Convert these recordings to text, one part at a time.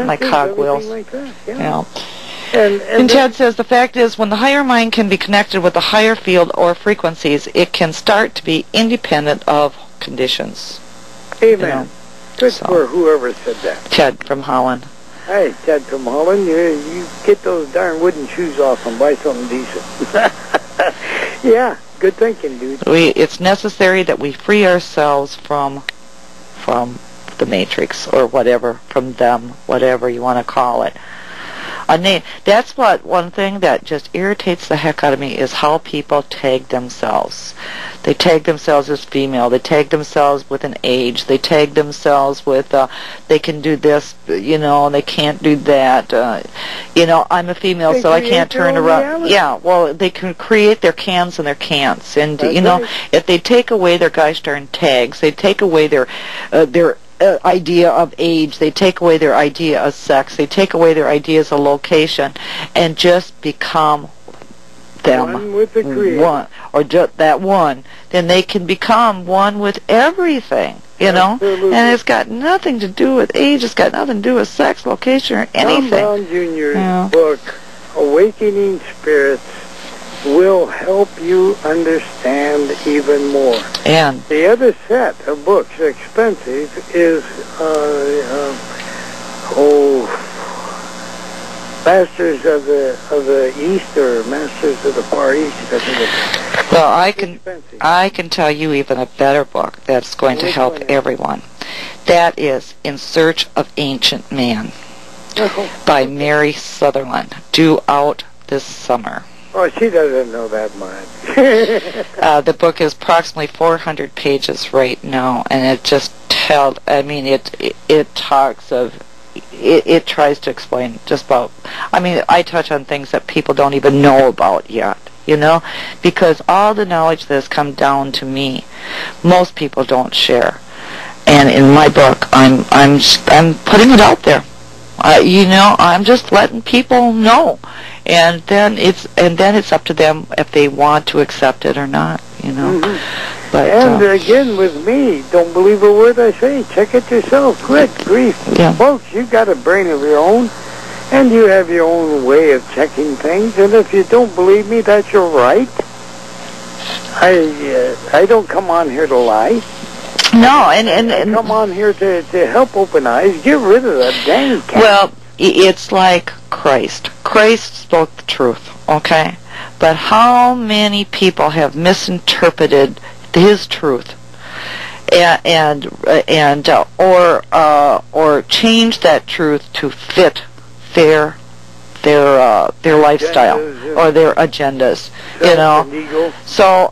my cogwheels. Like that, yeah. You know. And Ted says, the fact is, when the higher mind can be connected with the higher field or frequencies, it can start to be independent of conditions. amen. You know, Good so. for whoever said that. Ted from Holland. Hey, Ted from Holland, you get those darn wooden shoes off and buy something decent. Yeah, good thinking, dude. It's necessary that we free ourselves from the matrix or whatever, from them, whatever you want to call it. That's one thing that just irritates the heck out of me is how people tag themselves. They tag themselves as female. They tag themselves with an age. They tag themselves with they can do this, and they can't do that. I'm a female, so I can't turn around. Reality. Yeah, well, they can create their cans and their can'ts, and That's right. if they take away their gosh darn tags, they take away their idea of age, they take away their idea of sex, they take away their ideas of location, and just become them. One with the Creator. One, or just that one. Then they can become one with everything, Absolutely. And it's got nothing to do with age, it's got nothing to do with sex, location, or anything. Tom Brown Jr.'s book, Awakening Spirits, will help you understand even more. And The other set of books, expensive, is Masters of the East or Masters of the Far East. I think it's well, expensive. I can tell you even a better book that's going to Which help one is it? everyone. That is In Search of Ancient Man by Mary Sutherland, due out this summer. Oh, she doesn't know that much. The book is approximately 400 pages right now, and it just it talks of, it tries to explain just about, I touch on things that people don't even know about yet, because all the knowledge that has come down to me, most people don't share. And in my book, I'm putting it out there. I'm just letting people know, and then it's up to them if they want to accept it or not. Mm-hmm. But and again, with me, don't believe a word I say. Check it yourself. Good grief, Yeah. folks! You got a brain of your own, and you have your own way of checking things. And if you don't believe me, that's your right. I don't come on here to lie. no, I and come on here to help open eyes. Get rid of that dang cat. well, it's like Christ. Christ spoke the truth, okay? But how many people have misinterpreted his truth, or changed that truth to fit their lifestyle or their agendas, And ego. So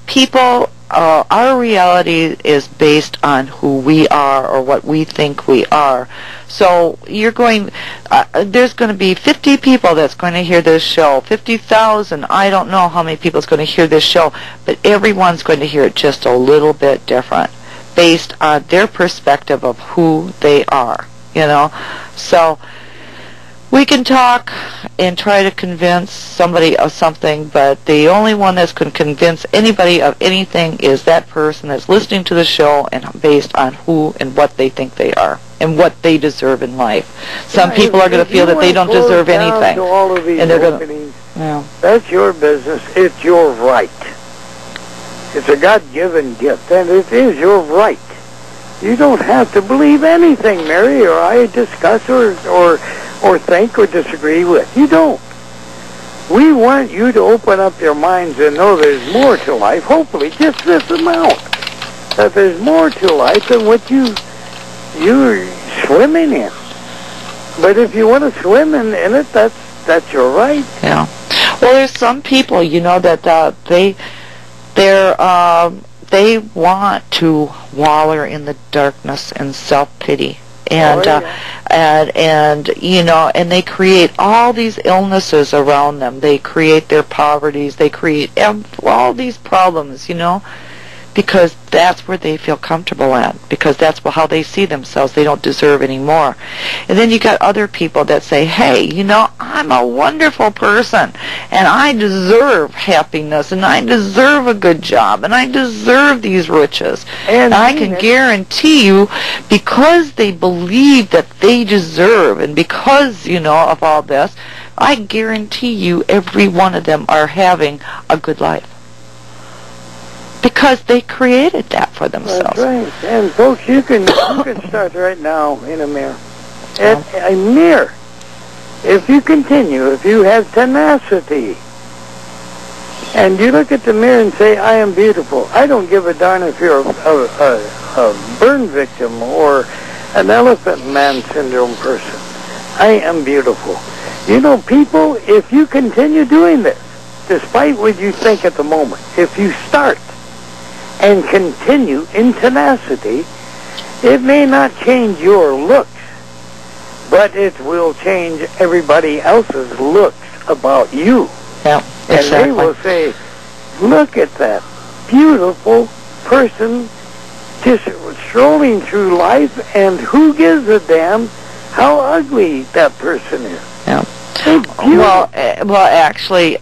people. Our reality is based on who we are or what we think we are. So there's going to be 50 people that's going to hear this show, 50,000. I don't know how many people is going to hear this show, but everyone's going to hear it just a little bit different, based on their perspective of who they are. So we can talk and try to convince somebody of something, but the only one that's going to convince anybody of anything is that person that's listening to the show, and based on who and what they think they are and what they deserve in life. Some people are going to feel that they don't deserve anything, To all of these and they're going openings, to. that's your business. It's your right. It's a God-given gift, and it is your right. You don't have to believe anything Mary or I discuss or think or disagree with. You don't. We want you to open up your minds and know there's more to life, hopefully just this amount, that there's more to life than what you're swimming in. But if you want to swim in it, that's your right. Yeah. Well, there's some people, that they want to waller in the darkness and self-pity. And and they create all these illnesses around them. They create their poverties. They create all these problems, because that's where they feel comfortable at, because that's how they see themselves. They don't deserve any more. And then you got other people that say, hey, I'm a wonderful person, and I deserve happiness, and I deserve a good job, and I deserve these riches. And I can guarantee you, because they believe that they deserve, and because, of all this, I guarantee you every one of them are having a good life. Because they created that for themselves. That's right. And folks, you can start right now in a mirror. At a mirror. If you continue, if you have tenacity, and you look at the mirror and say, I am beautiful. I don't give a darn if you're a burn victim or an elephant man syndrome person. I am beautiful. People, if you continue doing this, despite what you think at the moment, if you start and continue in tenacity, it may not change your looks, but it will change everybody else's looks about you. Yeah, exactly. And they will say, look at that beautiful person just strolling through life, and who gives a damn how ugly that person is. Yeah. Well, actually,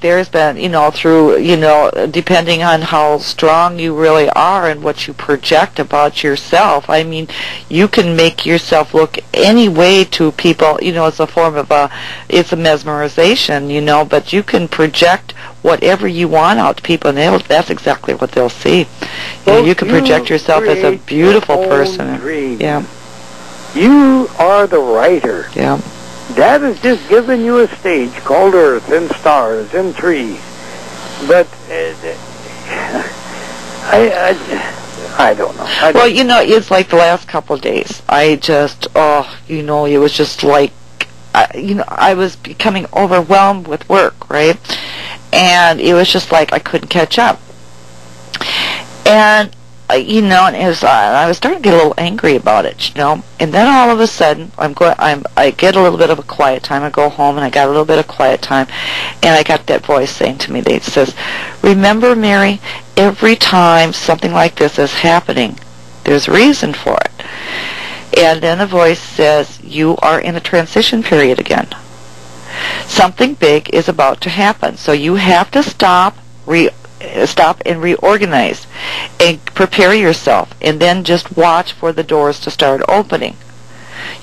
there's been, through, depending on how strong you really are and what you project about yourself. I mean, you can make yourself look any way to people. It's a form of it's a mesmerization. But you can project whatever you want out to people, and that's exactly what they'll see. You can project yourself as a beautiful person. Dream. Yeah. You are the writer. Yeah. Dad has just given you a stage called Earth and stars and trees. But I don't know. It's like the last couple of days. I just, it was just like, I was becoming overwhelmed with work, right? And it was just like I couldn't catch up. And and I was starting to get a little angry about it, And then all of a sudden, I get a little bit of a quiet time. I go home and I got a little bit of quiet time, and I got that voice saying to me, it says, "Remember, Mary, every time something like this is happening, there's a reason for it." And then the voice says, "You are in a transition period again. Something big is about to happen, so you have to stop and reorganize and prepare yourself, and then just watch for the doors to start opening."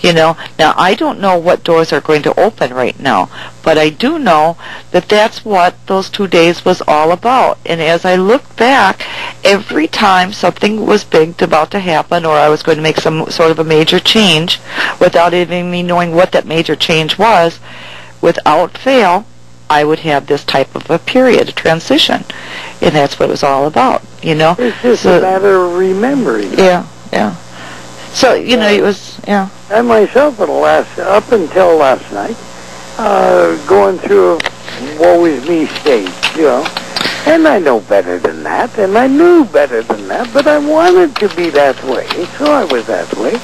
Now I don't know what doors are going to open right now, but I do know that that's what those 2 days was all about. And as I look back, every time something was big about to happen, or I was going to make some sort of a major change without even me knowing what that major change was, without fail, I would have this type of a period, a transition. And that's what it was all about, It's just a matter of remembering. Yeah. So, it was, yeah. I myself, up until last night, going through a woe is me stage, And I know better than that, and I knew better than that, but I wanted to be that way, so I was that way.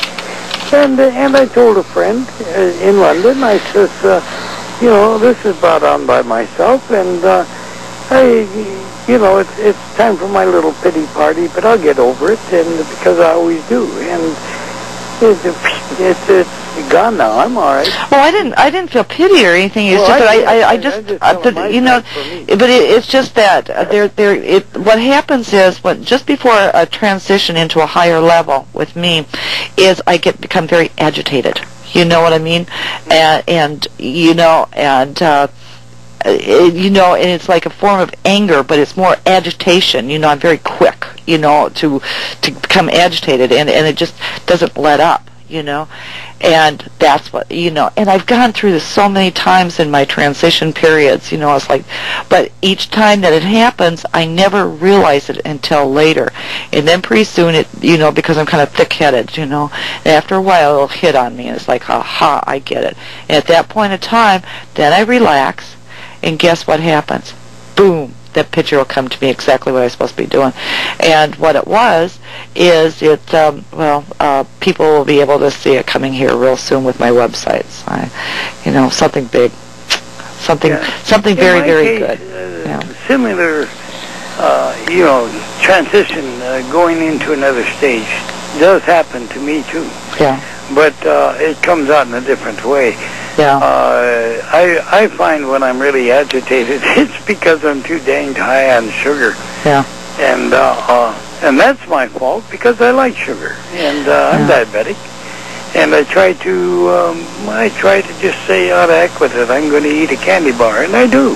And I told a friend in London, I says, this is brought on by myself, and it's time for my little pity party, but I'll get over it, and because I always do. And it's gone now. I'm all right. Well, I didn't feel pity or anything. It's just that but it's just that what happens is just before a transition into a higher level with me is I become very agitated. You know what I mean? And it's like a form of anger, but it's more agitation. I'm very quick, to become agitated, and it just doesn't let up, and that's what, and I've gone through this so many times in my transition periods, it's like, but each time that it happens, I never realize it until later, and then pretty soon it, because I'm kind of thick-headed, and after a while it'll hit on me, and it's like, aha, I get it, and at that point in time, then I relax. And guess what happens? Boom! That picture will come to me exactly what I'm supposed to be doing. And what it was is people will be able to see it coming here real soon with my websites. Something big, something very, very good. Similar, transition, going into another stage, does happen to me too. Yeah. But it comes out in a different way. Yeah. I find when I'm really agitated, it's because I'm too dang high on sugar. Yeah. And that's my fault because I like sugar, and I'm diabetic. And I try to just say out of heck with it. I'm going to eat a candy bar, and I do.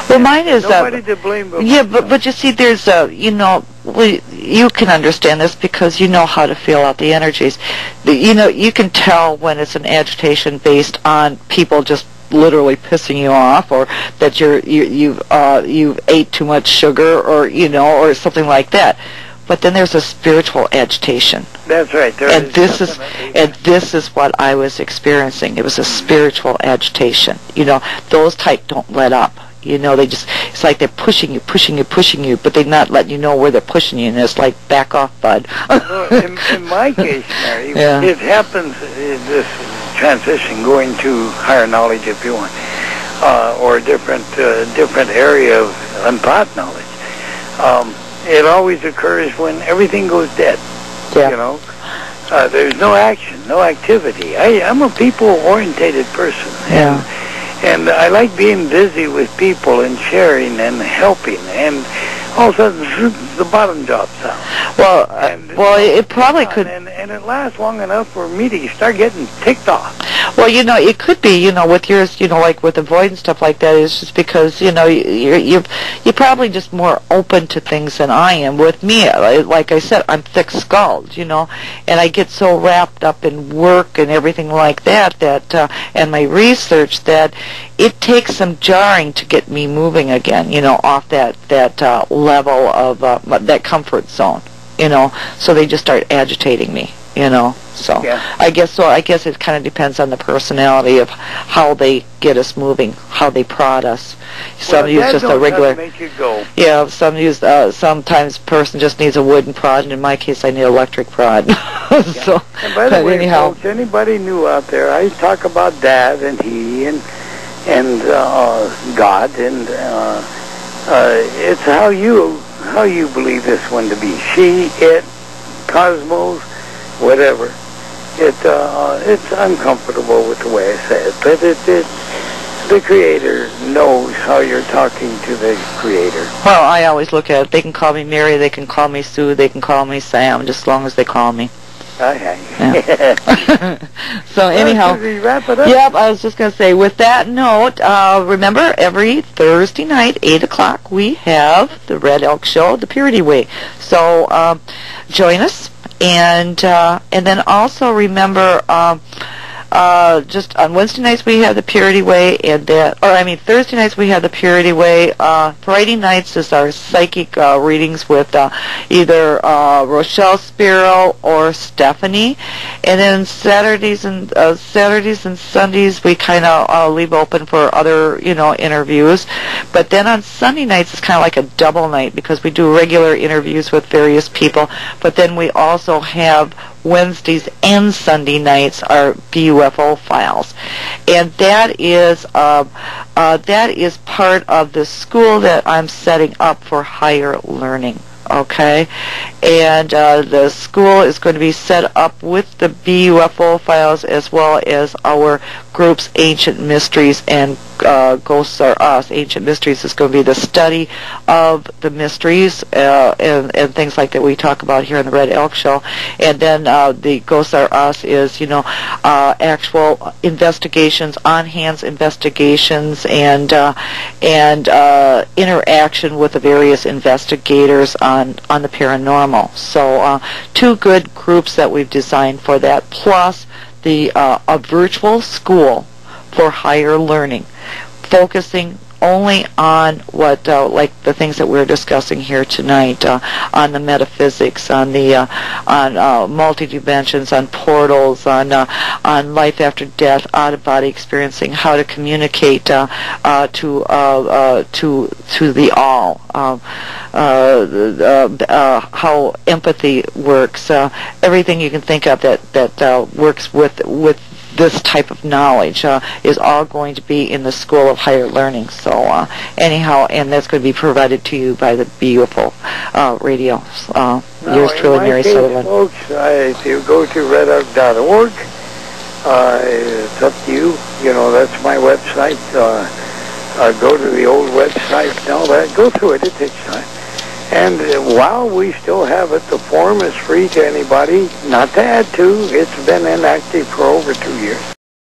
Well, mine is nobody to blame. But yeah, but you see, there's you can understand this because you know how to feel out the energies. You can tell when it's an agitation based on people just literally pissing you off, or that you've ate too much sugar, or or something like that. But then there's a spiritual agitation. That's right. This is what I was experiencing. It was a spiritual agitation. Those type don't let up. It's like they're pushing you, but they're not letting you know where they're pushing you, and it's like, back off, bud. in my case, Mary, it happens, this transition, going to higher knowledge, if you want, or a different area of unthought knowledge. It always occurs when everything goes dead. Yeah. There's no action, no activity. I'm a people-orientated person. Yeah. And I like being busy with people and sharing and helping. And all of a sudden, the bottom drops out. Well, it probably could. And it lasts long enough for me to start getting ticked off. Well, it could be, with yours, like with avoidance stuff like that, it's just because, you're probably just more open to things than I am. With me, like I said, I'm thick-skulled, and I get so wrapped up in work and everything like that, and my research, that it takes some jarring to get me moving again, off that level of that comfort zone, so they just start agitating me, so yeah. I guess it kind of depends on the personality of how they get us moving, how they prod us. Some use just a regular. Make you go. Yeah, sometimes person just needs a wooden prod, and in my case, I need electric prod. So, and by the way, anyhow, folks, anybody new out there, I talk about Dad and he and God, and it's how you believe this one to be. She, it, cosmos, whatever. It's uncomfortable with the way I say it, but the Creator knows how you're talking to the Creator. Well, I always look at it. They can call me Mary, they can call me Sue, they can call me Sam, just as long as they call me. Okay. Yeah. So anyhow, wrap it up? Yep, I was just going to say, with that note, remember, every Thursday night, 8 o'clock, we have the Red Elk Show, the Purity Way. So join us, and then also remember, just on Wednesday nights we have the Purity Way, Thursday nights we have the Purity Way. Friday nights is our psychic readings with either Rochelle Spiro or Stephanie, and then Saturdays and Sundays we kind of leave open for other interviews. But then on Sunday nights it's kind of like a double night because we do regular interviews with various people, but then we also have Wednesdays and Sunday nights are BUFO files, and that is part of the school that I'm setting up for higher learning. Okay, and the school is going to be set up with the BUFO files as well as our group's Ancient Mysteries and Ghosts Are Us. Ancient Mysteries is going to be the study of the mysteries and things like that we talk about here on the Red Elk Show. And then the Ghosts Are Us is, actual investigations, on-hands investigations, and interaction with the various investigators on the paranormal. So two good groups that we've designed for that, plus a virtual school for higher learning, focusing only on what, like the things that we're discussing here tonight, on the metaphysics, on multi-dimensions, on portals, on life after death, out-of-body experiencing, how to communicate to the all, how empathy works, everything you can think of that works with this type of knowledge is all going to be in the School of Higher Learning. So anyhow, and that's going to be provided to you by the beautiful radio. Yours truly, Mary Sutherland. Folks, if you go to redout.org, it's up to you. You know, that's my website. Go to the old website and all that. Go through it. It takes time. And while we still have it, the form is free to anybody, not to add to. It's been inactive for over 2 years.